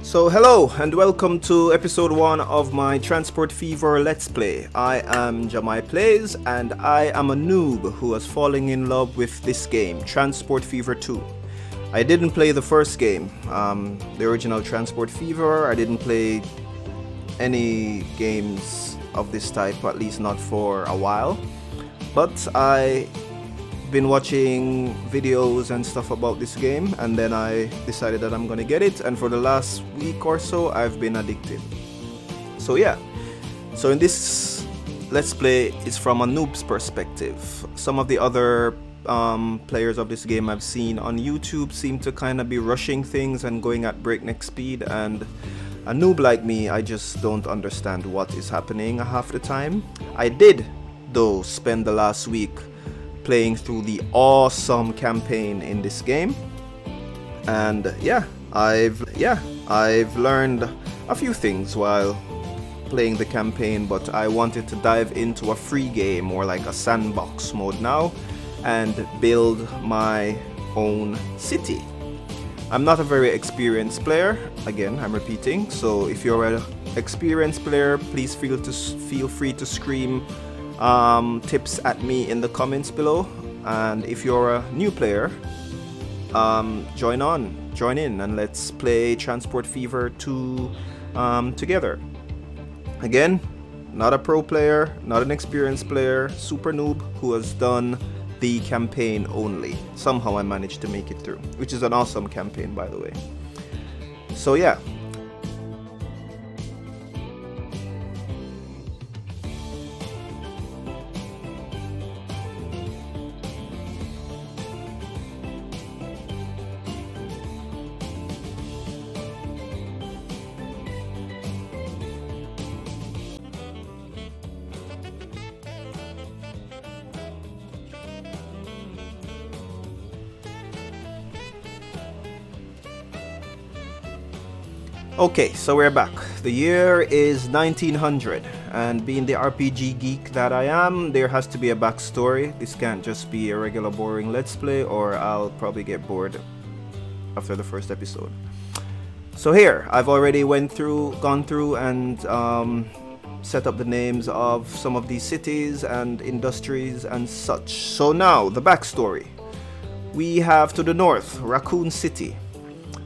So hello and welcome to episode 1 of my Transport Fever Let's Play. I am Jamai Plays and I am a noob who is falling in love with this game, Transport Fever 2. I didn't play the first game, the original Transport Fever. I didn't play any games of this type, at least not for a while. But I been watching videos and stuff about this game, and then I decided that I'm gonna get it, and for the last week or so I've been addicted. So yeah, so in this let's play it's from a noob's perspective. Some of the other players of this game I've seen on YouTube seem to kind of be rushing things and going at breakneck speed, and a noob like me, I just don't understand what is happening half the time. I did though spend the last week playing through the awesome campaign in this game, and I've learned a few things while playing the campaign, but I wanted to dive into a free game or like a sandbox mode now and build my own city. I'm not a very experienced player, again I'm repeating, so if you're an experienced player, please feel free to scream tips at me in the comments below, and if you're a new player, join in and let's play Transport Fever 2 together. Again, not a pro player, not an experienced player, super noob who has done the campaign only. Somehow I managed to make it through, which is an awesome campaign by the way. So yeah. Okay, so we're back. The year is 1900, and being the RPG geek that I am, there has to be a backstory. This can't just be a regular boring let's play, or I'll probably get bored after the first episode. So here, I've already gone through and set up the names of some of these cities and industries and such. So now, the backstory. We have to the north, Raccoon City.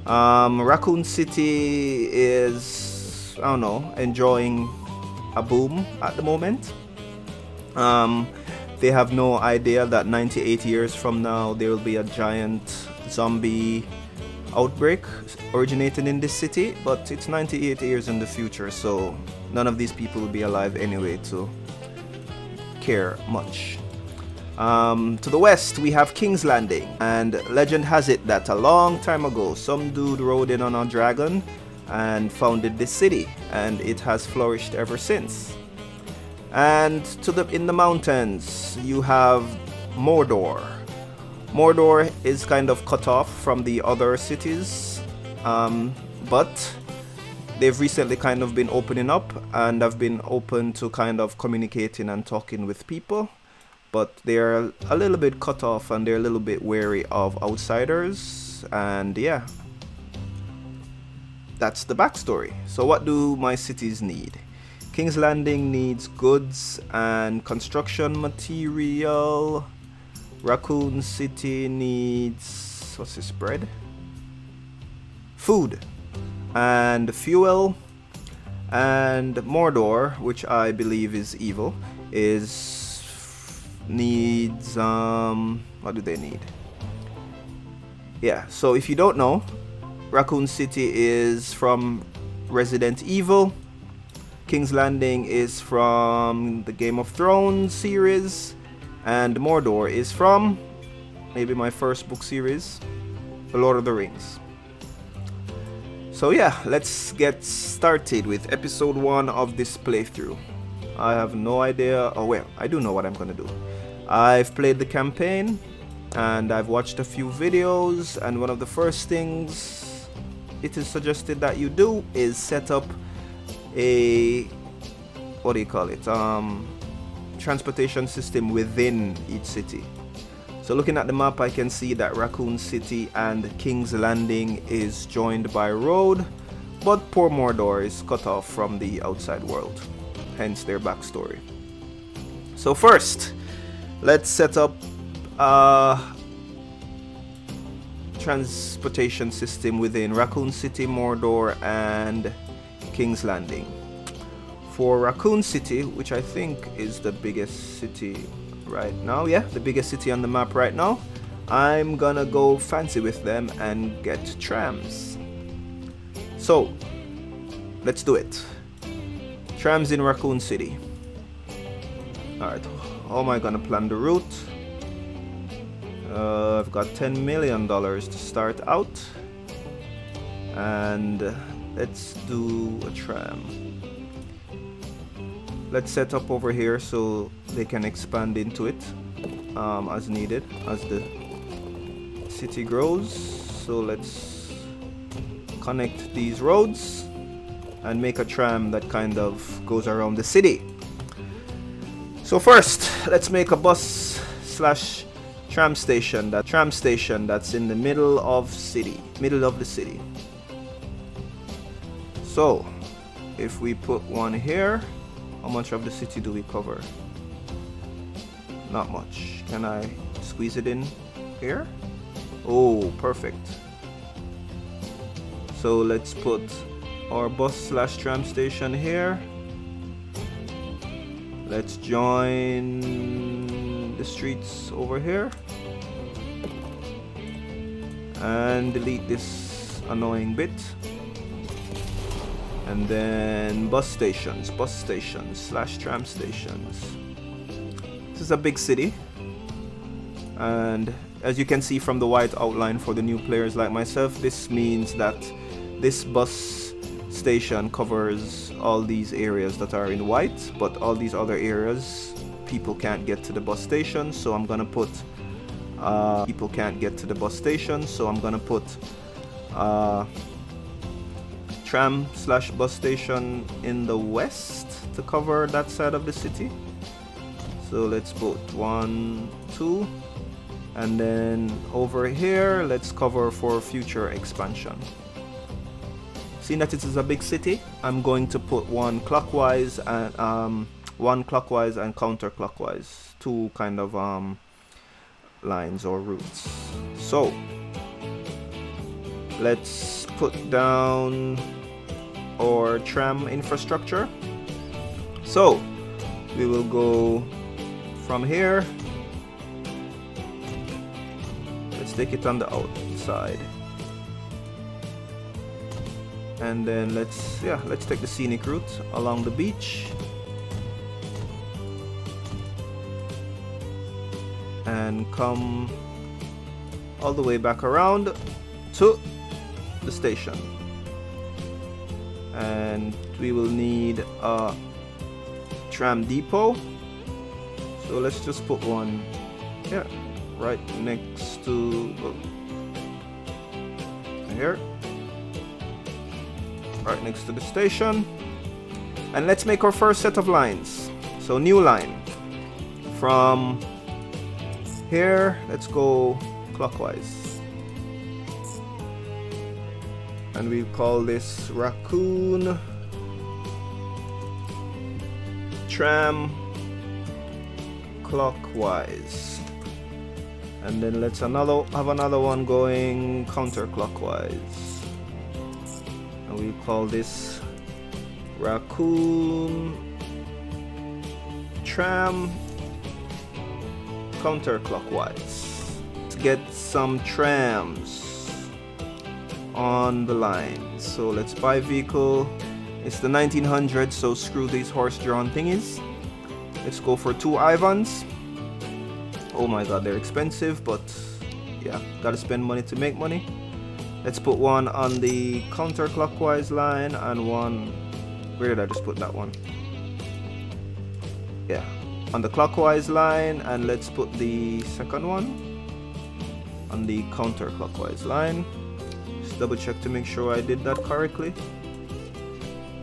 Raccoon City is, I don't know, enjoying a boom at the moment. They have no idea that 98 years from now there will be a giant zombie outbreak originating in this city, but it's 98 years in the future, so none of these people will be alive anyway to care much. To the west we have King's Landing, and legend has it that a long time ago some dude rode in on a dragon and founded this city, and it has flourished ever since. And in the mountains you have Mordor. Mordor is kind of cut off from the other cities, but they've recently kind of been opening up and have been open to kind of communicating and talking with people. But they're a little bit cut off and they're a little bit wary of outsiders, and yeah, that's the backstory. So what do my cities need? King's Landing needs goods and construction material. Raccoon City needs, what's this, bread? Food and fuel. And Mordor, which I believe is evil, needs what do they need? Yeah, so if you don't know, Raccoon City is from Resident Evil. King's Landing is from the Game of Thrones series, and Mordor is from maybe my first book series, The Lord of the Rings. So yeah, let's get started with episode 1 of this playthrough. I have no idea, oh well, I do know what I'm gonna do. I've played the campaign and I've watched a few videos, and one of the first things it is suggested that you do is set up a, what do you call it, transportation system within each city. So looking at the map, I can see that Raccoon City and King's Landing is joined by road, But poor Mordor is cut off from the outside world, hence their backstory. So first, let's set up a transportation system within Raccoon City, Mordor, and King's Landing. For Raccoon City, which I think is the biggest city right now, yeah, the biggest city on the map right now, I'm gonna go fancy with them and get trams. So, let's do it. Trams in Raccoon City. Alright, how am I gonna plan the route? I've got $10 million to start out. And let's do a tram. Let's set up over here so they can expand into it as needed as the city grows. So let's connect these roads and make a tram that kind of goes around the city. So first, let's make a bus slash tram station. That tram station that's in the middle of the city. So if we put one here, how much of the city do we cover? Not much. Can I squeeze it in here? Oh, perfect. So let's put our bus slash tram station here. Let's join the streets over here and delete this annoying bit. And then bus stations slash tram stations. This is a big city, and as you can see from the white outline for the new players like myself, this means that this bus station covers all these areas that are in white, but all these other areas people can't get to the bus station, so I'm gonna put tram slash bus station in the west to cover that side of the city. So let's put 1, 2, and then over here let's cover for future expansion. Seeing that it is a big city, I'm going to put one clockwise and counterclockwise, two kind of lines or routes. So let's put down our tram infrastructure. So we will go from here. Let's take it on the outside, and then let's take the scenic route along the beach and come all the way back around to the station. And we will need a tram depot, so let's just put one here right next to here, right next to the station. And let's make our first set of lines. So new line from here, let's go clockwise, and we call this Raccoon Tram Clockwise. And then let's have another one going counterclockwise, and we call this Raccoon Tram Counterclockwise. Let's get some trams on the line. So let's buy vehicle. It's the 1900s, so screw these horse-drawn thingies. Let's go for 2 Ivans. Oh my god, they're expensive, but yeah, gotta spend money to make money. Let's put one on the counterclockwise line and one, where did I just put that one? Yeah, on the clockwise line, and let's put the second one on the counterclockwise line. Just double check to make sure I did that correctly.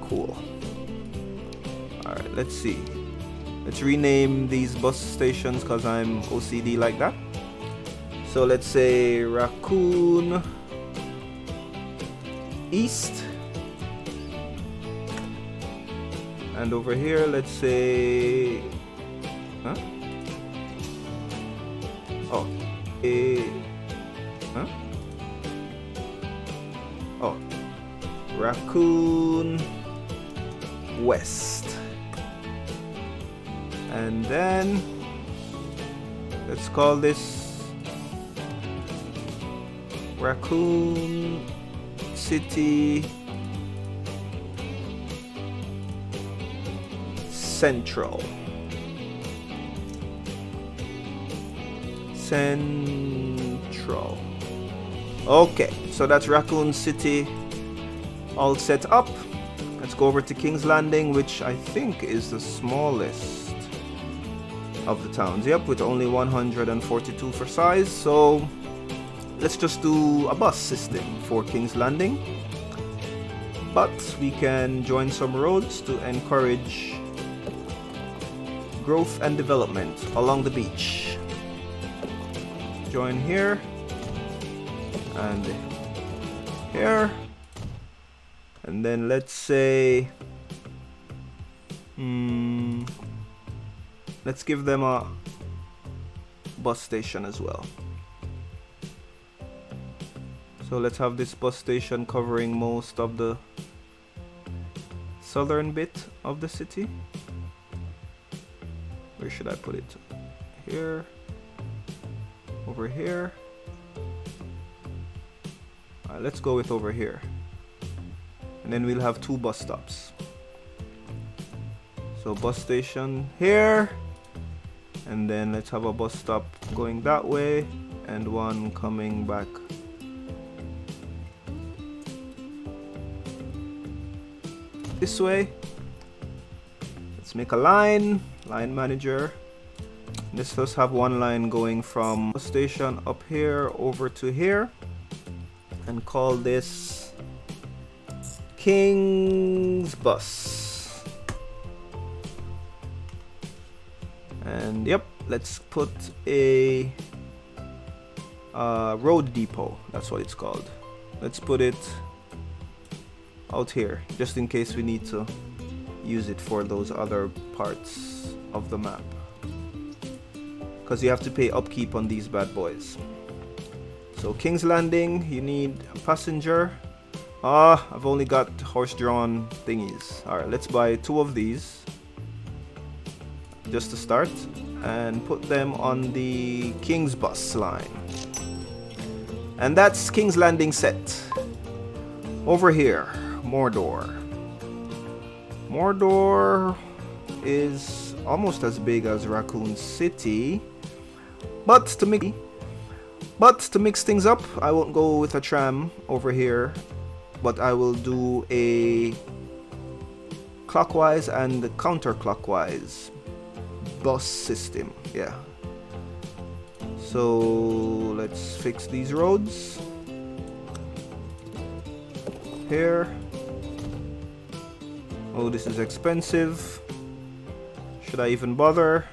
Cool. Alright, let's see. Let's rename these bus stations because I'm OCD like that. So let's say Raccoon East And over here, let's say, huh? Oh, huh? Oh, Raccoon West. And then let's call this Raccoon City Central. Okay, so that's Raccoon City all set up. Let's go over to King's Landing, which I think is the smallest of the towns. Yep, with only 142 for size. So let's just do a bus system for King's Landing. But we can join some roads to encourage growth and development along the beach. Join here and here, and then let's say let's give them a bus station as well. So let's have this bus station covering most of the southern bit of the city. Where should I put it? Here, over here. Alright, let's go with over here. And then we'll have 2 bus stops. So bus station here. And then let's have a bus stop going that way and one coming back this way. Let's make a line manager. Let's just have one line going from bus station up here over to here and call this King's Bus. And yep, let's put a road depot. That's what it's called. Let's put it out here just in case we need to use it for those other parts of the map, because you have to pay upkeep on these bad boys. So King's Landing, you need a passenger. I've only got horse-drawn thingies. Alright, let's buy 2 of these just to start and put them on the King's Bus line. And that's King's Landing set. Over here, Mordor. Mordor is almost as big as Raccoon City, but to mix things up, I won't go with a tram over here, but I will do a clockwise and counterclockwise bus system. Yeah. So let's fix these roads here. Oh, this is expensive. Should I even bother?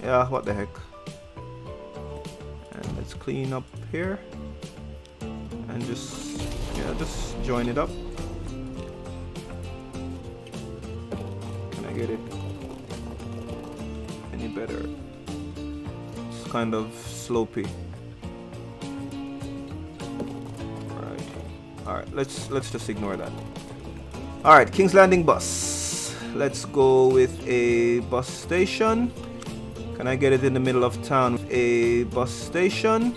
Yeah, what the heck. And let's clean up here and just join it up. Can I get it any better? It's kind of slopey. Alright, let's just ignore that. Alright, King's Landing bus. Let's go with a bus station. Can I get it in the middle of town? A bus station.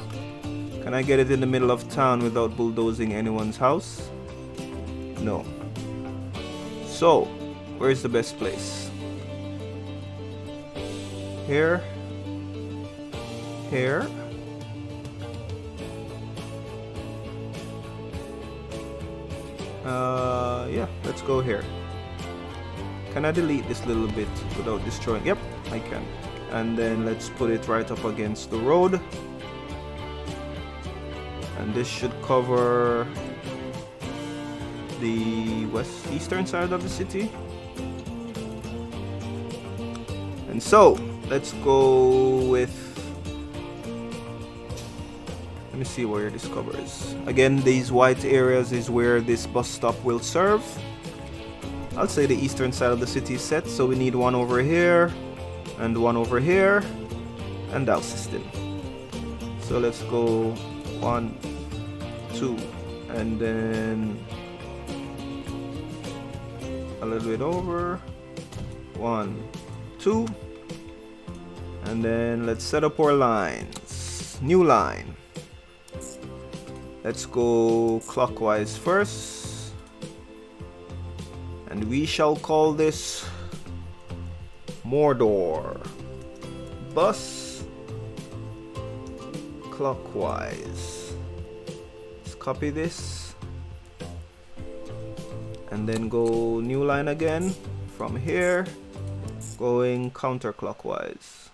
Can I get it in the middle of town without bulldozing anyone's house? No. So, where's the best place? Here. Here. Yeah, let's go here. Can I delete this little bit without destroying? Yep, I can. And then let's put it right up against the road. And this should cover the eastern side of the city. And so, let's go with... Let me see where this covers. Again, these white areas is where this bus stop will serve. I'll say the eastern side of the city is set, so we need one over here and one over here and that system. So let's go 1, 2, and then a little bit over 1, 2, and then let's set up our lines. New line. Let's go clockwise first, and we shall call this Mordor. Bus clockwise. Let's copy this and then go new line again from here, going counterclockwise.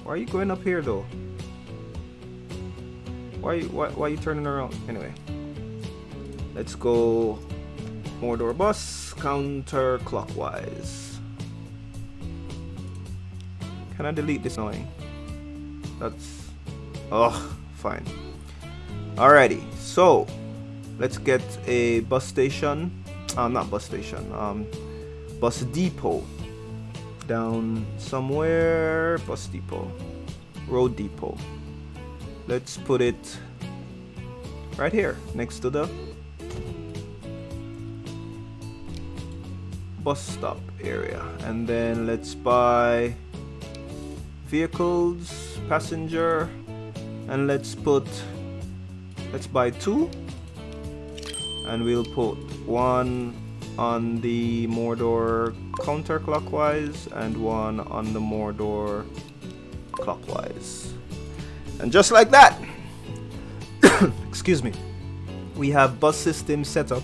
Why are you going up here though? Why are you turning around? Anyway, let's go Mordor bus counterclockwise. Can I delete this knowing? That's... oh, fine. Alrighty, so let's get a bus station. Not bus station. Bus depot. Down somewhere. Bus depot. Road depot. Let's put it right here next to the bus stop area, and then let's buy vehicles, passenger, and let's buy 2, and we'll put 1 on the Mordor counterclockwise and 1 on the Mordor clockwise. And just like that, excuse me, we have bus system set up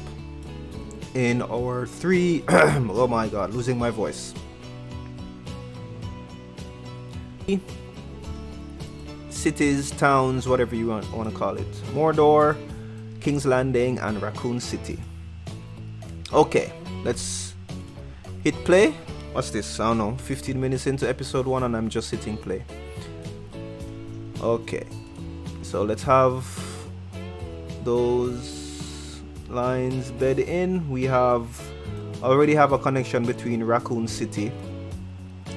in our 3 oh my god, losing my voice, cities, towns, whatever you want to call it. Mordor, King's Landing, and Raccoon City. Okay, let's hit play. What's this? I don't know, 15 minutes into episode 1 and I'm just hitting play. Okay, so let's have those lines bed in. We already have a connection between Raccoon City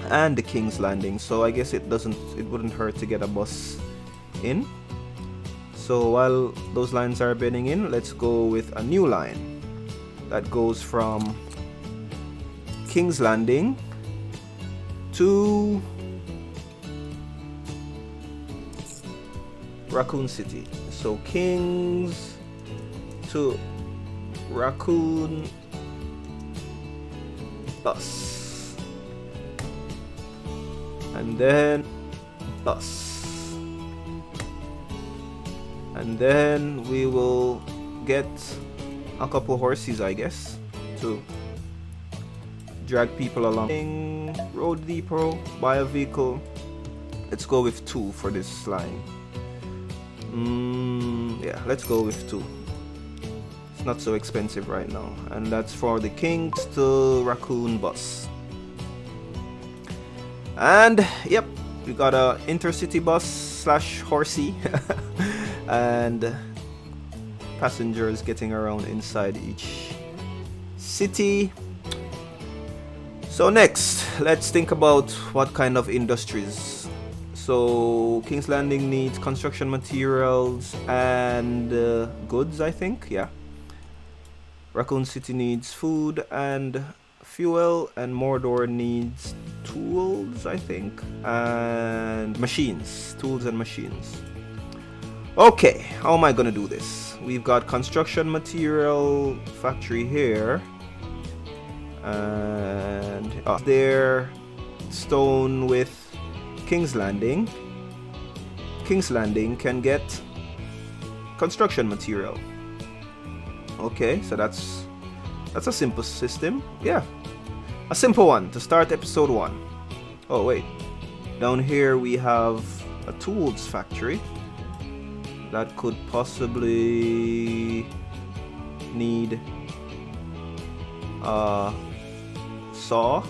and the King's Landing, so I guess it wouldn't hurt to get a bus in. So while those lines are bedding in, let's go with a new line that goes from King's Landing to Raccoon City. So Kings to Raccoon bus, and then bus, and then we will get a couple horses, I guess, to drag people along. Road depot, buy a vehicle. Let's go with 2 for this line. Yeah, let's go with 2. It's not so expensive right now, and that's for the Kings to Raccoon bus. And yep, we got a intercity bus slash horsey and passengers getting around inside each city. So next, let's think about what kind of industries. So King's Landing needs construction materials and goods, I think. Yeah. Raccoon City needs food and fuel, and Mordor needs tools, I think, and machines. Tools and machines. Okay, how am I gonna do this? We've got construction material factory here, and there, stone with King's Landing. King's Landing can get construction material. Okay, so that's a simple system. Yeah, a simple one to start episode 1. Oh wait, down here we have a tools factory that could possibly need a saw.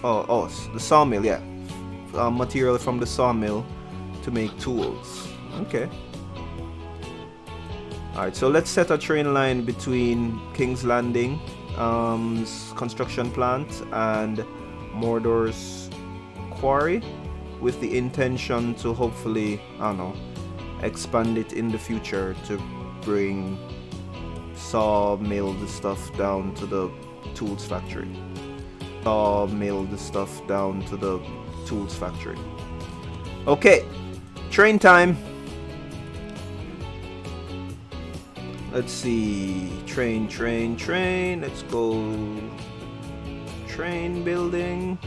Oh, the sawmill. Yeah, material from the sawmill to make tools. Okay. Alright, so let's set a train line between King's Landing construction plant and Mordor's quarry, with the intention to hopefully, I don't know, expand it in the future to bring sawmilled stuff down to the tools factory. Okay, train time. Let's see, train. Let's go train building.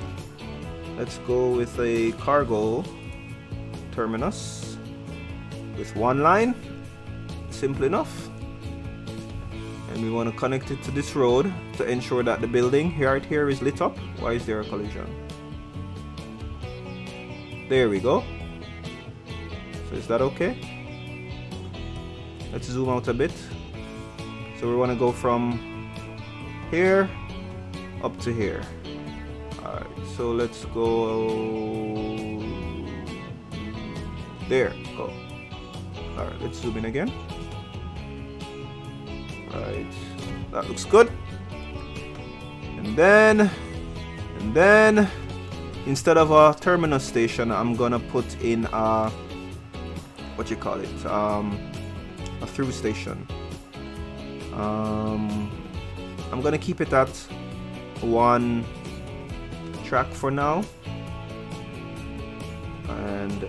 Let's go with a cargo terminus with one line. Simple enough. And we want to connect it to this road to ensure that the building right here is lit up. Why is there a collision? There we go. So is that okay? Let's zoom out a bit. So we want to go from here up to here. Alright, so let's go there. Go. Alright, let's zoom in again. Right, that looks good. And then instead of a terminus station, I'm gonna put in a, what you call it, a through station. I'm gonna keep it at one track for now, and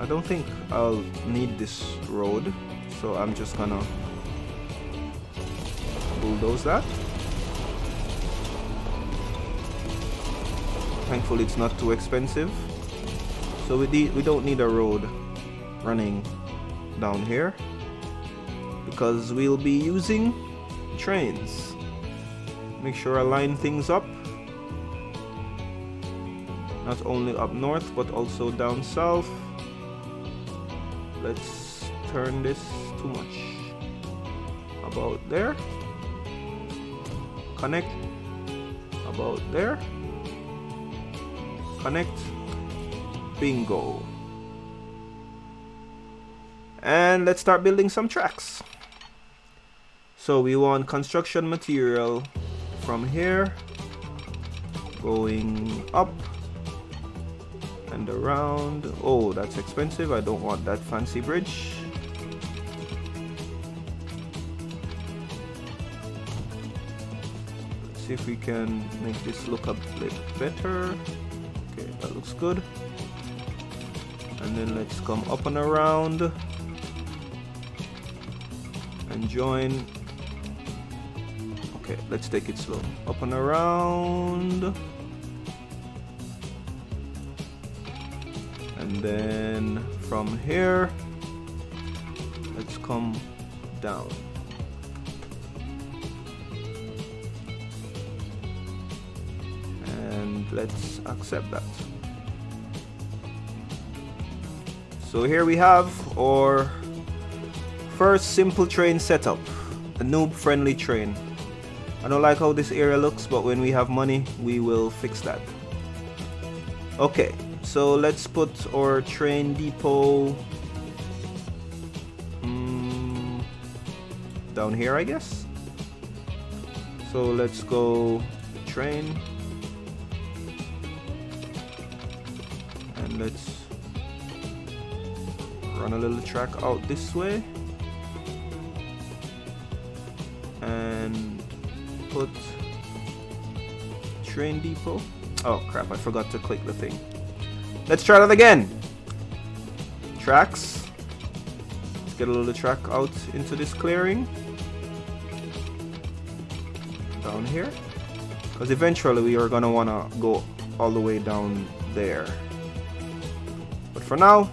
I don't think I'll need this road, so I'm just gonna bulldoze that. Thankfully it's not too expensive, so we don't need a road running down here because we'll be using trains. Make sure I line things up, not only up north but also down south. Let's turn this too much about there, connect about there, connect, bingo. And let's start building some tracks. So we want construction material from here going up and around. Oh, that's expensive. I don't want that fancy bridge. Let's see if we can make this look a bit better. Okay, that looks good. And then let's come up and around and join. Okay, let's take it slow. Up and around. And then from here, let's come down. And let's accept that. So here we have our first simple train setup, a noob-friendly train. I don't like how this area looks, but when we have money, we will fix that. Okay, so let's put our train depot down here, I guess. So let's go train, and let's run a little track out this way and put train depot. Oh crap, I forgot to click the thing. Let's try that again. Tracks. Let's get a little track out into this clearing down here, because eventually we are gonna wanna go all the way down there, but for now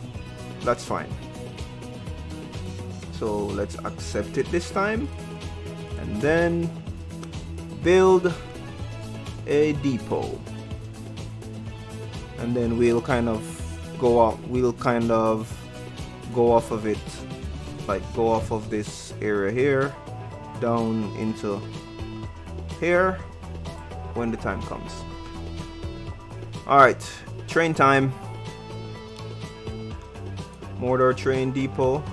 that's fine. So let's accept it this time, and then build a depot, and then we'll kind of go off of it, like go off of this area here down into here when the time comes. Alright, train time. Mordor train depot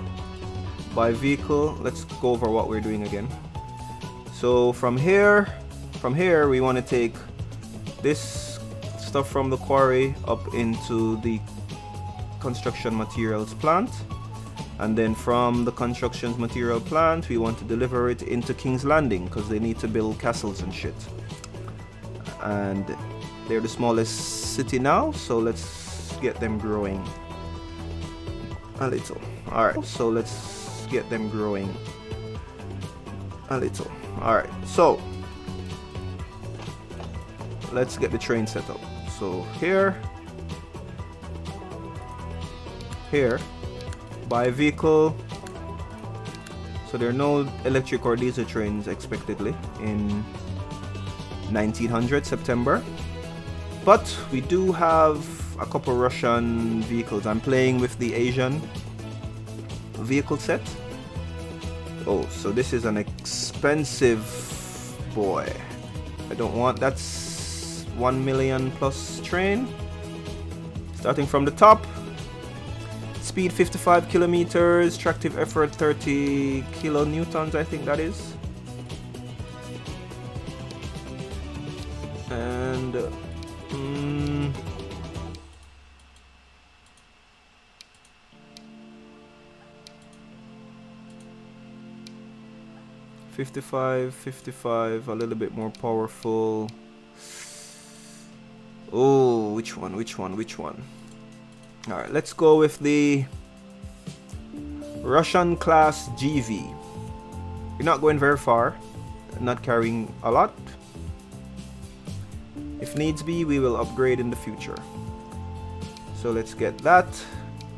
by vehicle. Let's go over what we're doing again. So from here we want to take this stuff from the quarry up into the construction materials plant, and then from the construction material plant we want to deliver it into King's Landing because they need to build castles and shit, and they're the smallest city now, so let's get them growing a little. Alright, so let's get them growing a little. Alright, so let's get the train set up. So here, buy vehicle. So there are no electric or diesel trains expectedly in 1900 September, but we do have a couple Russian vehicles. I'm playing with the Asian vehicle set. Oh, so this is an expensive boy. I don't want, that's 1 million plus train. Starting from the top. Speed 55 kilometers, tractive effort 30 kilonewtons, I think that is. And 55, a little bit more powerful. Oh, which one? Alright, let's go with the Russian class GV. We're not going very far, not carrying a lot. If needs be, we will upgrade in the future. So let's get that.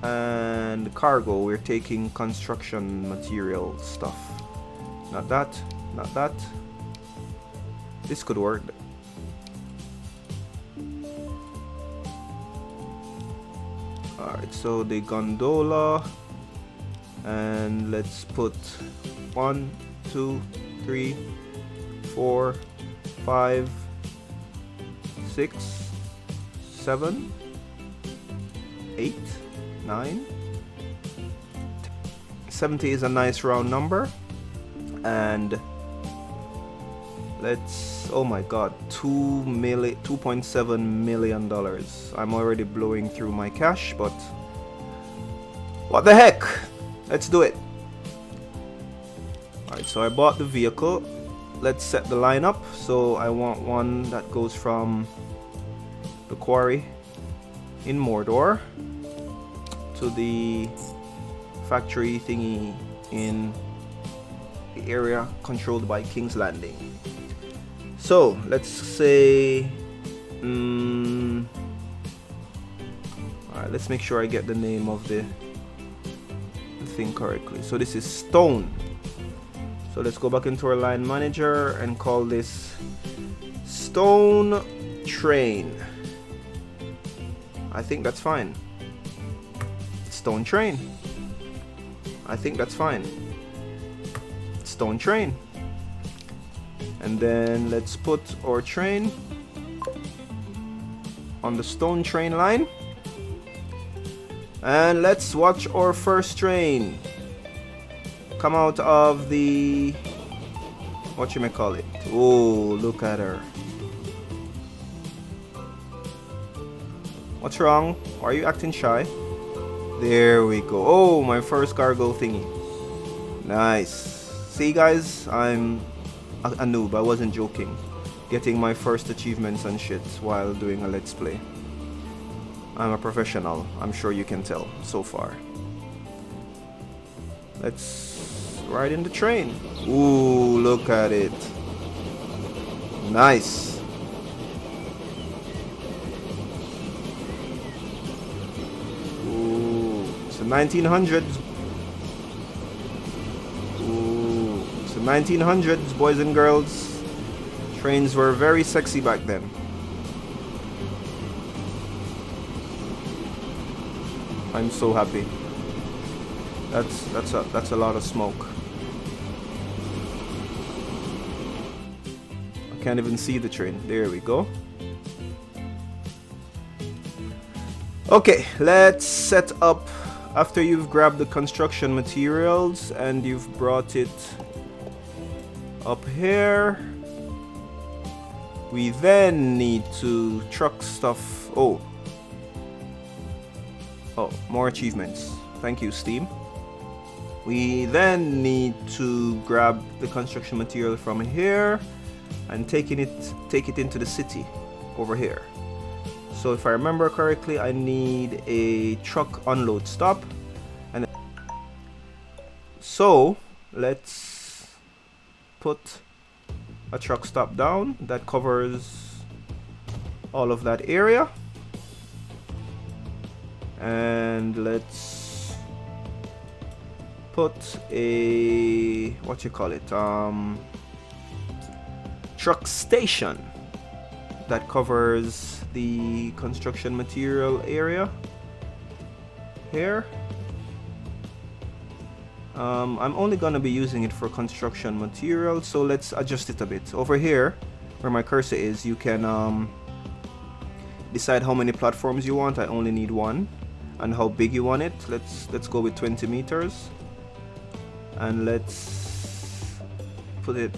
And cargo, we're taking construction material stuff. Not that, not that. This could work. Alright, so the gondola. And let's put 1, 2, 3, 4, 5, 6, 7, 8, 9. 70 is a nice round number. And let's, oh my god, $2.7 million. I'm already blowing through my cash, but what the heck, let's do it. Alright, so I bought the vehicle. Let's set the line up. So I want one that goes from the quarry in Mordor to the factory thingy in the area controlled by King's Landing. So let's say alright, let's make sure I get the name of the thing correctly. So this is stone. So let's go back into our line manager and call this stone train. I think that's fine. Stone train. I think that's fine. Stone train. And then let's put our train on the stone train line. And let's watch our first train come out of the, what you may call it. Oh, look at her. What's wrong? Are you acting shy? There we go. Oh, my first cargo thingy. Nice. See guys, I'm a noob. I wasn't joking. Getting my first achievements and shit while doing a let's play. I'm a professional. I'm sure you can tell so far. Let's ride in the train. Ooh, look at it. Nice. Ooh, it's the 1900s. Ooh, it's the 1900s, boys and girls. Trains were very sexy back then. I'm so happy. That's a lot of smoke. I can't even see the train. There we go. Okay, let's set up. After you've grabbed the construction materials and you've brought it up here. We then need to truck stuff. Oh, more achievements. Thank you, Steam. We then need to grab the construction material from here and take it into the city over here. So if I remember correctly, I need a truck unload stop. And so let's put a truck stop down that covers all of that area. And let's put a truck station that covers the construction material area here. I'm only gonna be using it for construction material, so let's adjust it a bit. Over here where my cursor is, you can decide how many platforms you want. I only need one. And how big you want it. Let's go with 20 meters, and let's put it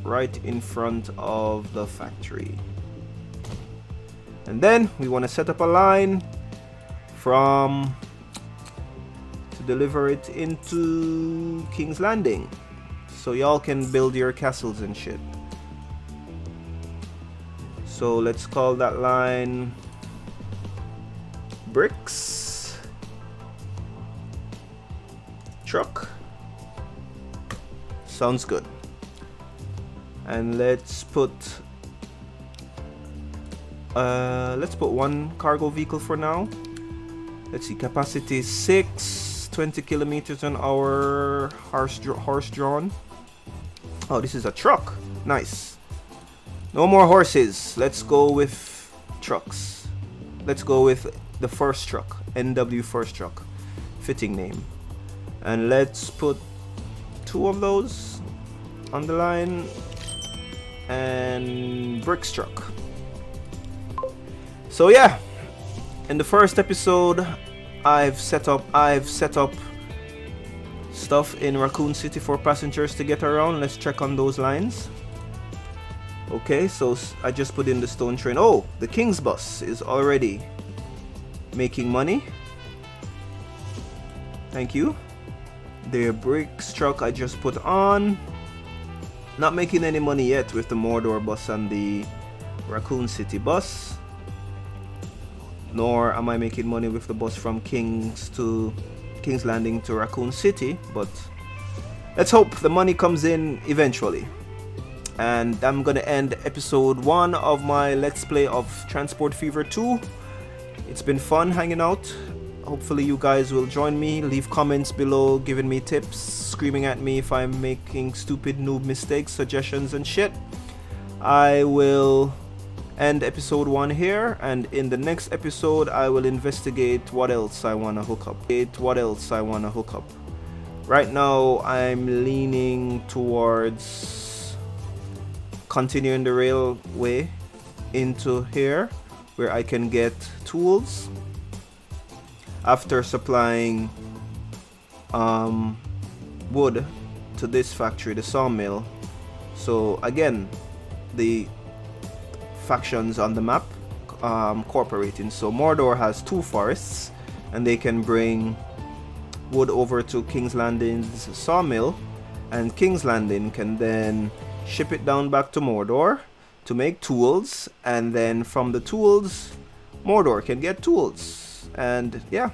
right in front of the factory. And then we want to set up a line to deliver it into King's Landing, so y'all can build your castles and shit. So let's call that line bricks truck. Sounds good. And let's put one cargo vehicle for now. Let's see, capacity 6, 20 kilometers an hour, horse drawn. Oh, this is a truck. Nice. No more horses. Let's go with trucks. Let's go with the first truck, NW first truck, fitting name. And let's put 2 of those on the line, and bricks truck. So yeah, in the first episode I've set up stuff in Raccoon City for passengers to get around. Let's check on those lines. Okay, so I just put in the stone train. Oh, the King's bus is already making money. Thank you. The bricks truck I just put on. Not making any money yet with the Mordor bus and the Raccoon City bus. Nor am I making money with the bus from King's Landing to Raccoon City, but let's hope the money comes in eventually. And I'm gonna end episode 1 of my Let's Play of Transport Fever 2. It's been fun hanging out. Hopefully you guys will join me. Leave comments below giving me tips, screaming at me if I'm making stupid noob mistakes, suggestions and shit. I will end episode 1 here, and in the next episode I will investigate what else I want to hook up. Right now I'm leaning towards continuing the railway into here, where I can get tools after supplying wood to this factory, the sawmill. So again, the factions on the map cooperating. So Mordor has 2 forests, and they can bring wood over to King's Landing's sawmill, and King's Landing can then ship it down back to Mordor to make tools, and then from the tools Mordor can get tools. And yeah,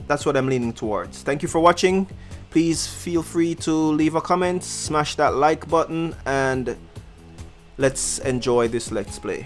that's what I'm leaning towards. Thank you for watching. Please feel free to leave a comment, smash that like button, and let's enjoy this Let's Play.